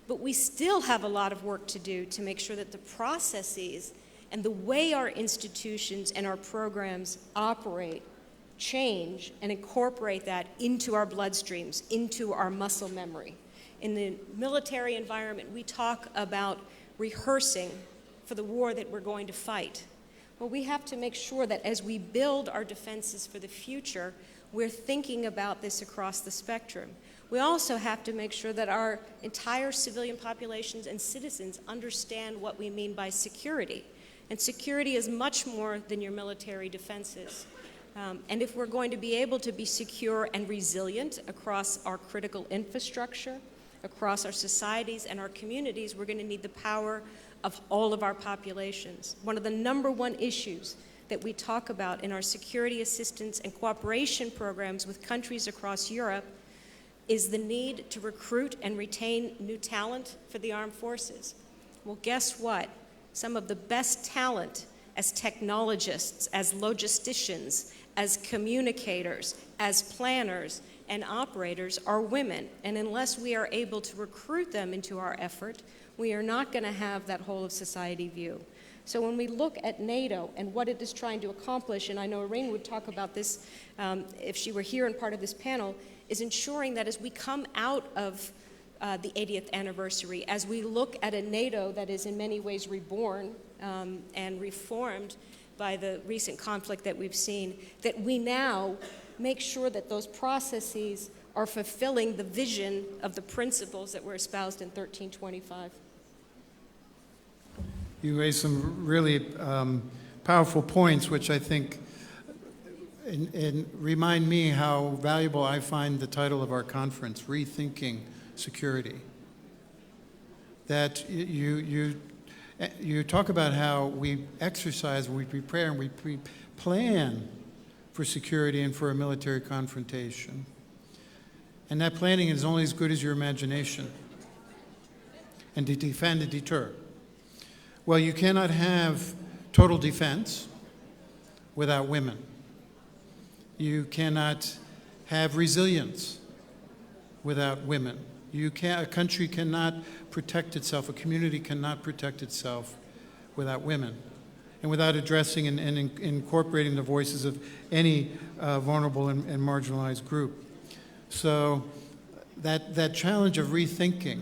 Speaker 3: But we still have a lot of work to do to make sure that the processes and the way our institutions and our programs operate change and incorporate that into our bloodstreams, into our muscle memory. In the military environment, we talk about rehearsing for the war that we're going to fight. Well, we have to make sure that as we build our defenses for the future, we're thinking about this across the spectrum. We also have to make sure that our entire civilian populations and citizens understand what we mean by security. And security is much more than your military defenses. And if we're going to be able to be secure and resilient across our critical infrastructure, across our societies and our communities, we're going to need the power of all of our populations. One of the #1 issues that we talk about in our security assistance and cooperation programs with countries across Europe is the need to recruit and retain new talent for the armed forces. Well, guess what? Some of the best talent as technologists, as logisticians, as communicators, as planners, and operators are women. And unless we are able to recruit them into our effort, we are not going to have that whole of society view. So when we look at NATO and what it is trying to accomplish, and I know Irene would talk about this if she were here and part of this panel, is ensuring that as we come out of the 80th anniversary, as we look at a NATO that is in many ways reborn and reformed by the recent conflict that we've seen, that we now make sure that those processes are fulfilling the vision of the principles that were espoused in 1325.
Speaker 1: You raised some really powerful points, which I think and remind me how valuable I find the title of our conference, Rethinking Security. That you talk about how we exercise, we prepare, and we plan for security and for a military confrontation. And that planning is only as good as your imagination and to defend and deter. Well, you cannot have total defense without women. You cannot have resilience without women. A country cannot protect itself, a community cannot protect itself without women, and without addressing and incorporating the voices of any vulnerable and marginalized group. So that challenge of rethinking,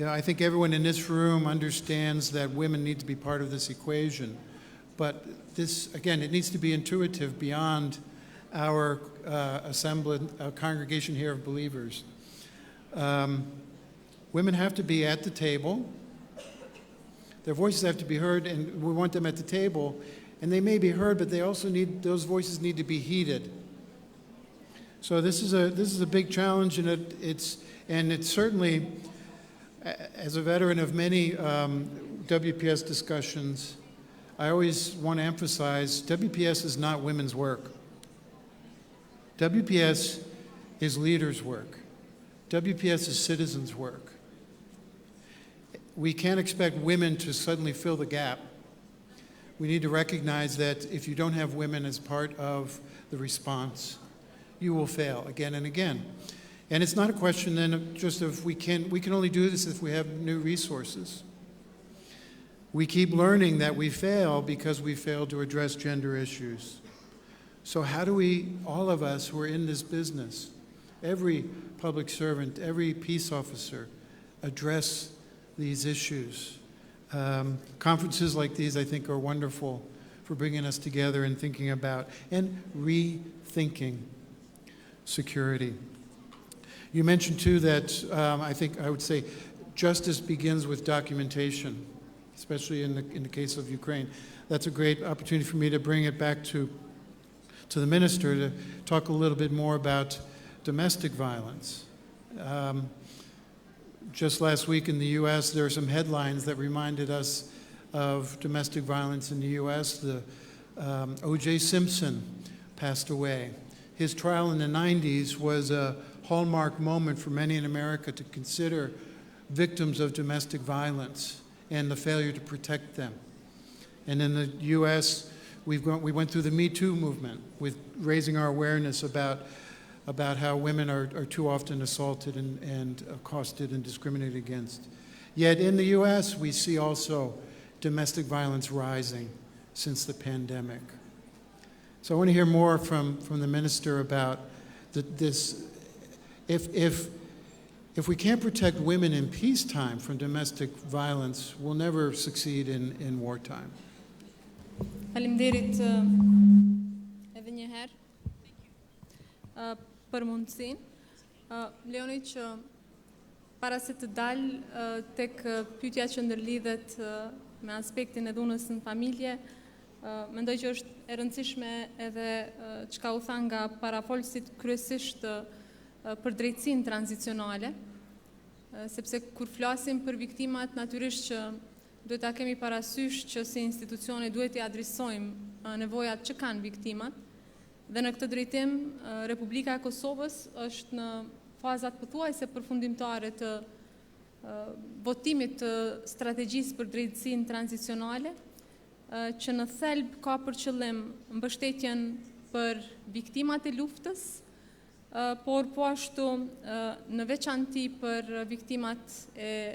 Speaker 1: I think everyone in this room understands that women need to be part of this equation. But this, again, it needs to be intuitive beyond our congregation here of believers. Women have to be at the table. Their voices have to be heard, and we want them at the table. And they may be heard, but they also those voices need to be heeded. So this is a big challenge, and it's certainly, as a veteran of many WPS discussions, I always want to emphasize WPS is not women's work. WPS is leaders' work. WPS is citizens' work. We can't expect women to suddenly fill the gap. We need to recognize that if you don't have women as part of the response, you will fail again and again. And it's not a question then of just if we can only do this if we have new resources. We keep learning that we fail because we fail to address gender issues. So how do we, all of us who are in this business, every public servant, every peace officer, address these issues Conferences like these, I think, are wonderful for bringing us together and thinking about and rethinking security. You mentioned, too, that I would say justice begins with documentation, especially in the case of Ukraine. That's a great opportunity for me to bring it back to the minister to talk a little bit more about domestic violence. Just last week in the U.S., there were some headlines that reminded us of domestic violence in the U.S. O.J. Simpson passed away. His trial in the 90s was a hallmark moment for many in America to consider victims of domestic violence and the failure to protect them. And in the U.S., we went through the Me Too movement with raising our awareness about how women are too often assaulted and accosted and discriminated against. Yet in the U.S., we see also domestic violence rising since the pandemic. So I want to hear more from the minister about this. If we can't protect women in peacetime from domestic violence, we'll never succeed in wartime.
Speaker 5: Faleminderit edhe një herë për mundësinë. Leoni që para se të dalë tek pyetja që ndërlidhet me aspektin e dhunës në familje, mendoj që është e rëndësishme edhe çka u tha nga parafolësit kryesisht për drejtsinë tranzicionale, sepse kur flasim për viktimat, natyrisht që duhet ta kemi parasysh që si institucione duhet i adresojmë nevojat që kanë viktimat, dhe në këtë drejtim Republika e Kosovës është në fazat pothuajse përfundimtare të votimit të strategjisë për drejtsinë tranzicionale, që në thelb ka për qëllim mbështetjen për viktimat e luftës, por po ashtu në veçanti për viktimat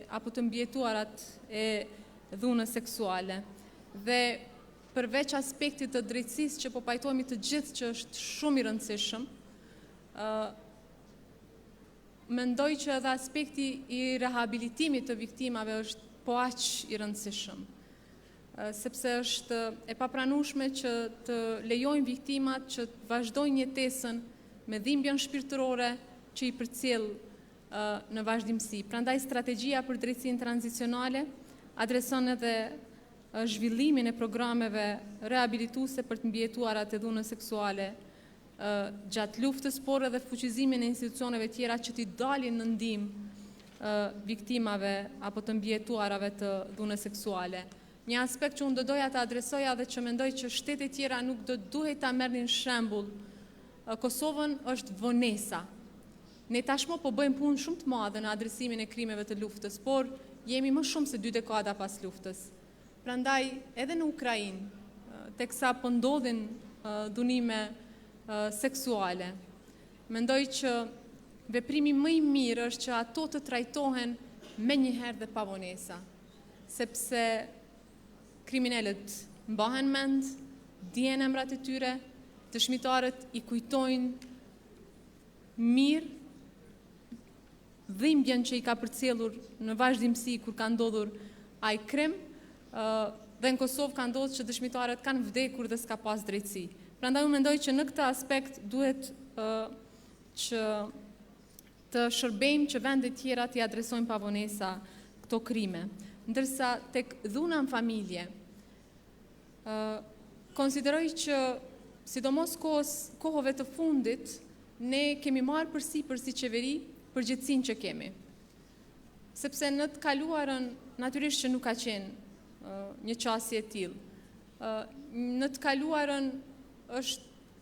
Speaker 5: apo të mbjetuarat e dhunës seksuale. Dhe përveç aspektit të drejtësisë që po pajtohemi të gjithë që është shumë i rëndësishëm, mendoj që edhe aspekti i rehabilitimit të viktimave është po aq i rëndësishëm. Sepse është e papranueshme që të lejojnë viktimat që të vazhdojnë jetesën me dhimbjen shpirtërore që i përcjell në vazhdimsi. Prandaj strategjia për drejtsinë tranzicionale adreson edhe zhvillimin e programeve rehabilituese për të mbjetuarat e dhunës seksuale gjatë luftës, por edhe fuqizimin e institucioneve tjera që t'i dalin në ndihmë viktimave apo të mbjetuarave të dhunës seksuale. Një aspekt që unë do doja të adresoja dhe që mendoj që shtetet tjera nuk do duhet ta merrnin shembull Kosovën është vonesa. Ne tashmë po bëjmë punë shumë të madhe në adresimin e krimeve të luftës, por jemi më shumë se 2 dekada pas luftës. Prandaj edhe në Ukrainë, teksa po ndodhin dhunime seksuale, mendoj që veprimi më i mirë është që ato të trajtohen menjëherë dhe pa vonesa, sepse kriminalët mbahen mend, dihen emrat e tyre, dëshmitarët i kujtojnë mirë dhimbjen që i ka përcjellur në vazhdimsi kur ka ndodhur ai krim, dhe në Kosovë ka ndodhur që dëshmitarët kanë vdekur dhe s'ka pas drejtësi. Prandaj unë mendoj që në këtë aspekt duhet që të shërbejmë që vendet tjera t'i adresojnë pa vonesa këto krime. Ndërsa tek dhuna në familje, konsideroj që sidomos kohëve të fundit, ne kemi marrë përsipër si qeveri përgjegjësinë që kemi. Sepse në të kaluarën, natyrisht që nuk ka qenë një qasje e tillë. Në të kaluarën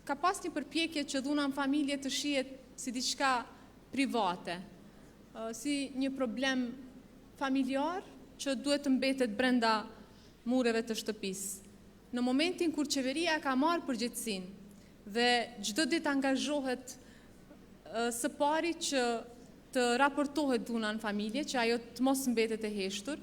Speaker 5: ka pas një përpjekje që dhuna në familje të shihet si diçka private, si një problem familjar që duhet të mbetet brenda mureve të shtëpisë. Në momentin kur qeveria ka marrë përgjegjësinë dhe çdo ditë angazhohet së pari që të raportohet dhuna në familje, që ajo të mos mbetet e heshtur,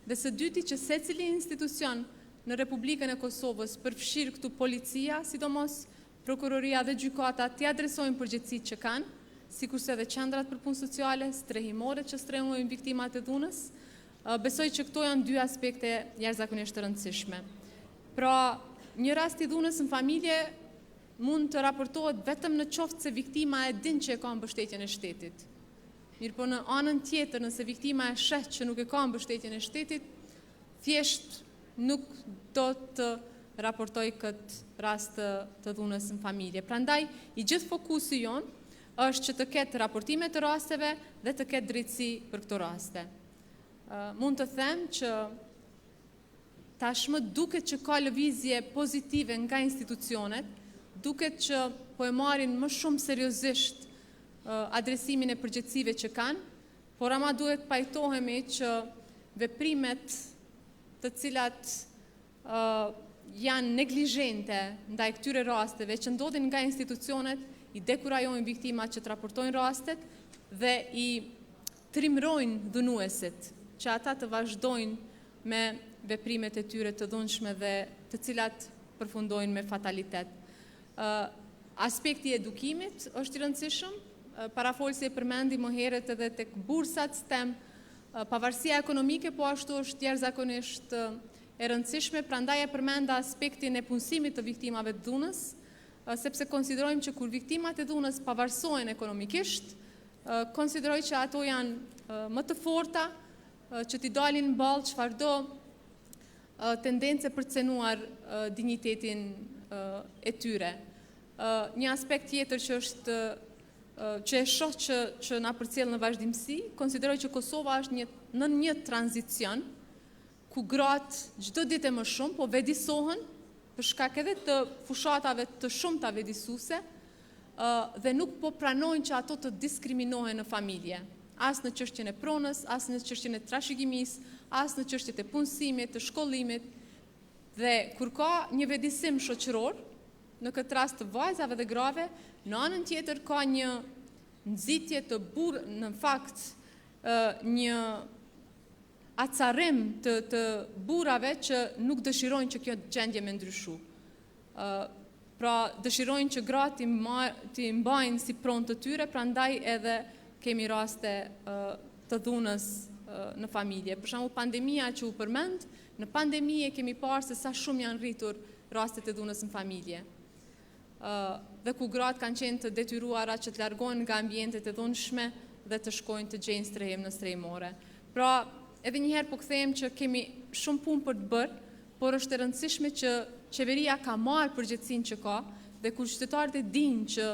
Speaker 5: dhe së dyti që secili institucion në Republikën e Kosovës, përfshirë këtu policia, sidomos prokuroria dhe gjykata, t'i adresojnë përgjegjësitë që kanë, sikurse edhe qendrat për punë sociale, strehimore që strehojnë viktimat e dhunës, Besoj që këto janë dy aspekte jashtëzakonisht të rëndësishme. Pra, një rast i dhunës në familje mund të raportohet vetëm në qoftë se viktima e din që e ka mbështetjen e shtetit. Mirë po në anën tjetër, nëse viktima e sheh që nuk e ka mbështetjen e shtetit, thjesht nuk do të raportoj këtë rast të dhunës në familje. Prandaj, i gjithë fokusi jonë është që të ketë raportime të rasteve dhe të ketë drejtësi për këto raste. Mund të them që tashmë duket që ka lëvizje pozitive nga institucionet, duket që po e marrin më shumë seriozisht adresimin e përgjegjësive që kanë, por ama duhet pajtohemi që veprimet të cilat janë neglizhente ndaj këtyre rasteve që ndodhin nga institucionet, i dekurajojnë viktimat që të raportojnë rastet dhe i trimrojnë dhunuesit, që ata të vazhdojnë me veprimet e tyre të dhunshme dhe të cilat përfundojnë me fatalitet. Aspekti i edukimit është i rëndësishëm, parafolsi e përmendi më herët edhe tek bursat STEM, pavarësia ekonomike po ashtu është jashtëzakonisht e rëndësishme, prandaj e përmenda aspektin e punësimit të viktimave të dhunës, sepse konsiderojmë që kur viktimat e dhunës pavarësohen ekonomikisht, konsideroj që ato janë më të forta, që t'i dalin në balë çfarëdo tendence për të cenuar dignitetin e tyre. Një aspekt tjetër që është që e shoh që na përcjell në vazhdimsi, konsideroj që Kosova është në një tranzicion ku gratë çdo ditë më shumë po vedisohen për shkak edhe të fushatave të shumta vedisuese dhe nuk po pranojnë që ato të diskriminohen në familje, as në çështjen e pronës, as në çështjen e trashëgimisë, as në çështjet e punësimit, të shkollimit. Dhe kur ka një vedisim shoqëror, në këtë rast të vajzave dhe grave, në anën tjetër ka një nxitje të në fakt një acarim të burrave që nuk dëshirojnë që kjo gjendje me ndryshu. Pra dëshirojnë që gratë t'i mbajnë si pronë të tyre, prandaj edhe kemi raste të dhunës në familje. Për shembull, pandemia që u përmend, në pandemi e kemi parë se sa shumë janë rritur rastet e dhunës në familje. Dhe ku gratë kanë qenë të detyruara që të largohen nga ambientet e dhunshme dhe të shkojnë të gjejnë strehim në strehimore. Pra, edhe njëherë po kthehem që kemi shumë punë për të bërë, por është e rëndësishme që qeveria ka marrë përgjegjësinë që ka dhe kur qytetarët e dinë që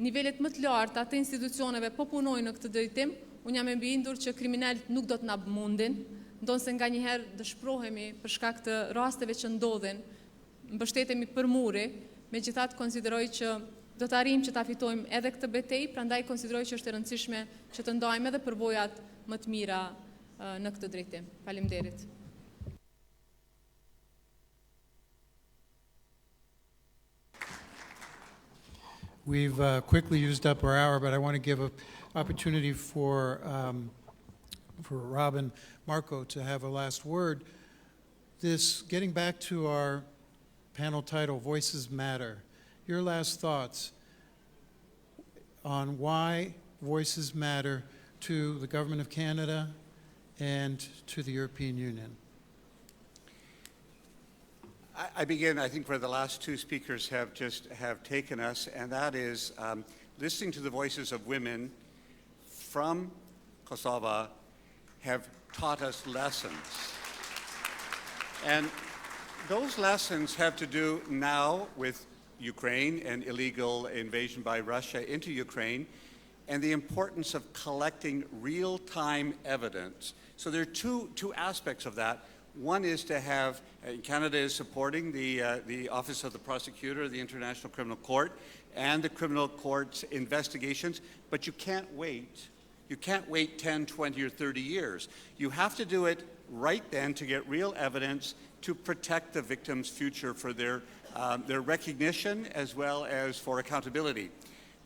Speaker 5: nivelet më të larta të institucioneve po punojnë në këtë drejtim, unë jam e bindur që kriminalët nuk do të na mundin, ndonse nganjëherë dëshpërohemi për shkak të rasteve që ndodhin, mbështetemi për muri, megjithatë konsideroj që do të arrijmë që ta fitojmë edhe këtë betejë, prandaj konsideroj që është e rëndësishme që të ndajmë edhe përvojat më të mira në këtë drejtim. Faleminderit.
Speaker 1: We've quickly used up our hour, but I want to give an opportunity for Robin Marco to have a last word. Getting back to our panel title, Voices Matter, your last thoughts on why voices matter to the Government of Canada and to the European Union.
Speaker 4: I begin, I think, where the last two speakers have taken us, and that is listening to the voices of women from Kosovo have taught us lessons. And those lessons have to do now with Ukraine and illegal invasion by Russia into Ukraine and the importance of collecting real-time evidence. So there are two aspects of that. One is to have, Canada is supporting the Office of the Prosecutor, the International Criminal Court, and the Criminal Court's investigations, but you can't wait. You can't wait 10, 20, or 30 years. You have to do it right then to get real evidence to protect the victim's future for their recognition as well as for accountability.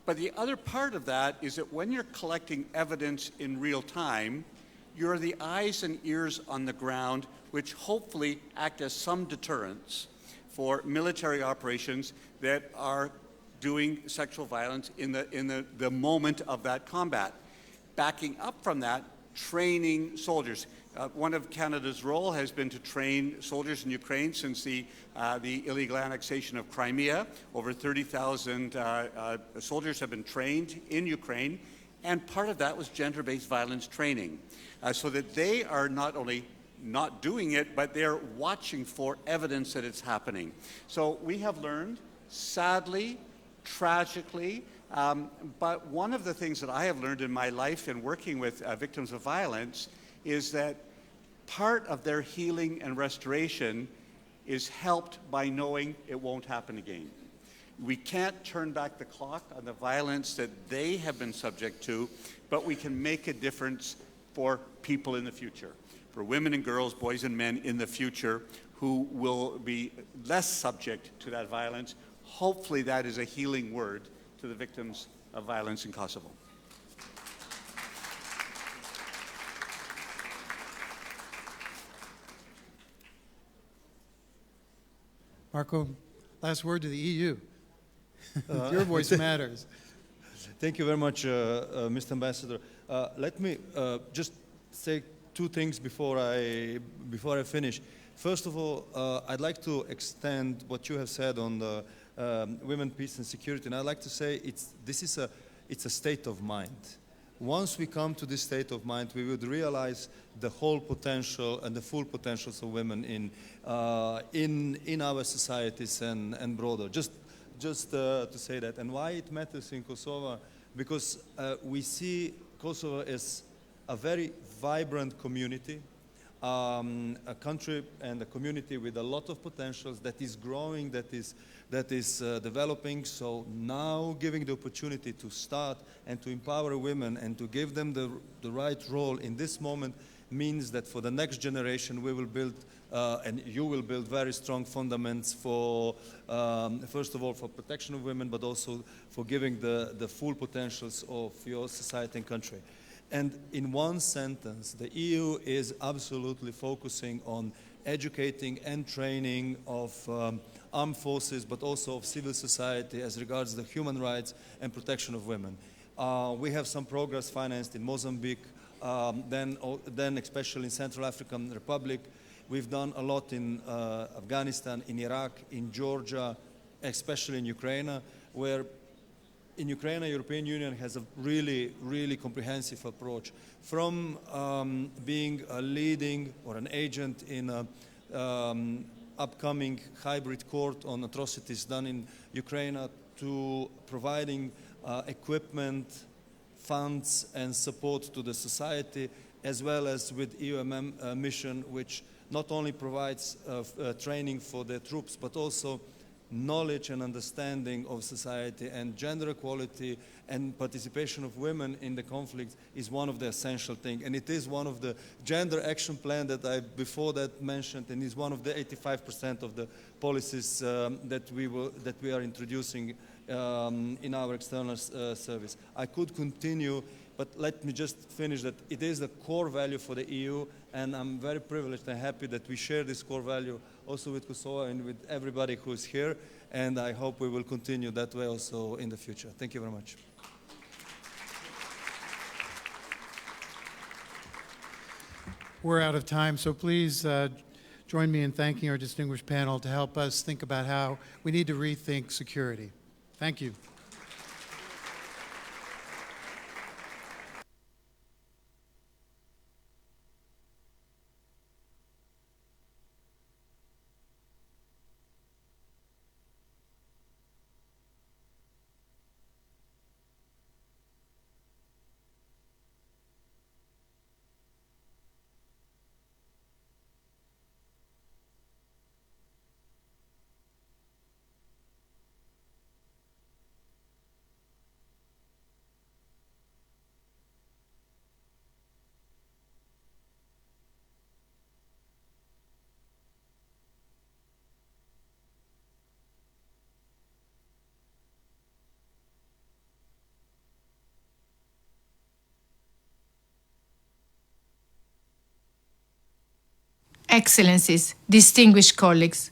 Speaker 4: But the other part of that is that when you're collecting evidence in real time, you're the eyes and ears on the ground, which hopefully act as some deterrents for military operations that are doing sexual violence in the moment of that combat. Backing up from that, training soldiers. One of Canada's role has been to train soldiers in Ukraine since the illegal annexation of Crimea. Over 30,000 soldiers have been trained in Ukraine, and part of that was gender-based violence training, so that they are not only not doing it, but they're watching for evidence that it's happening. So we have learned, sadly, tragically, but one of the things that I have learned in my life in working with victims of violence is that part of their healing and restoration is helped by knowing it won't happen again. We can't turn back the clock on the violence that they have been subject to, but we can make a difference for people in the future, for women and girls, boys and men in the future who will be less subject to that violence. Hopefully that is a healing word to the victims of violence in Kosovo.
Speaker 1: Marco, last word to the EU. Your voice matters.
Speaker 6: Thank you very much, Mr. Ambassador. Let me just say two things before I finish. First of all, I'd like to extend what you have said on the women, peace, and security, and I'd like to say it's a state of mind. Once we come to this state of mind, we would realize the whole potential and the full potentials of women in our societies and broader. Just to say that, and why it matters in Kosovo, because we see Kosovo as a very vibrant community, a country and a community with a lot of potentials that is growing, that is developing. So now giving the opportunity to start and to empower women and to give them the right role in this moment means that for the next generation we will build and you will build very strong fundamentals for, first of all, for protection of women, but also for giving the full potentials of your society and country. And in one sentence, the EU is absolutely focusing on educating and training of armed forces, but also of civil society as regards the human rights and protection of women. We have some progress financed in Mozambique, then especially in Central African Republic. We've done a lot in Afghanistan, in Iraq, in Georgia, especially in Ukraine, where in Ukraine, the European Union has a really, really comprehensive approach. From being a leading or an agent in an upcoming hybrid court on atrocities done in Ukraine to providing equipment, funds and support to the society, as well as with EUMM mission, which not only provides training for the troops, but also knowledge and understanding of society, and gender equality and participation of women in the conflict is one of the essential things. And it is one of the gender action plan that I before that mentioned, and is one of the 85% of the policies that we are introducing in our external service. I could continue, but let me just finish that it is the core value for the EU, and I'm very privileged and happy that we share this core value also with Kosovo and with everybody who is here, and I hope we will continue that way also in the future. Thank you very much.
Speaker 1: We're out of time, so please join me in thanking our distinguished panel to help us think about how we need to rethink security. Thank you.
Speaker 7: Excellencies, distinguished colleagues,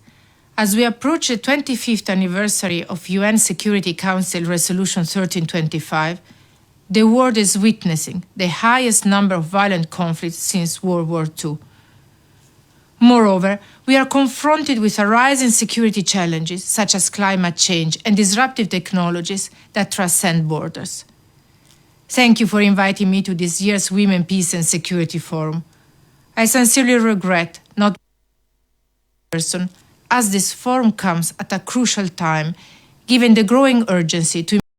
Speaker 7: as we approach the 25th anniversary of UN Security Council Resolution 1325, the world is witnessing the highest number of violent conflicts since World War II. Moreover, we are confronted with a rise in security challenges such as climate change and disruptive technologies that transcend borders. Thank you for inviting me to this year's Women, Peace and Security Forum. I sincerely regret not being in person, as this forum comes at a crucial time, given the growing urgency to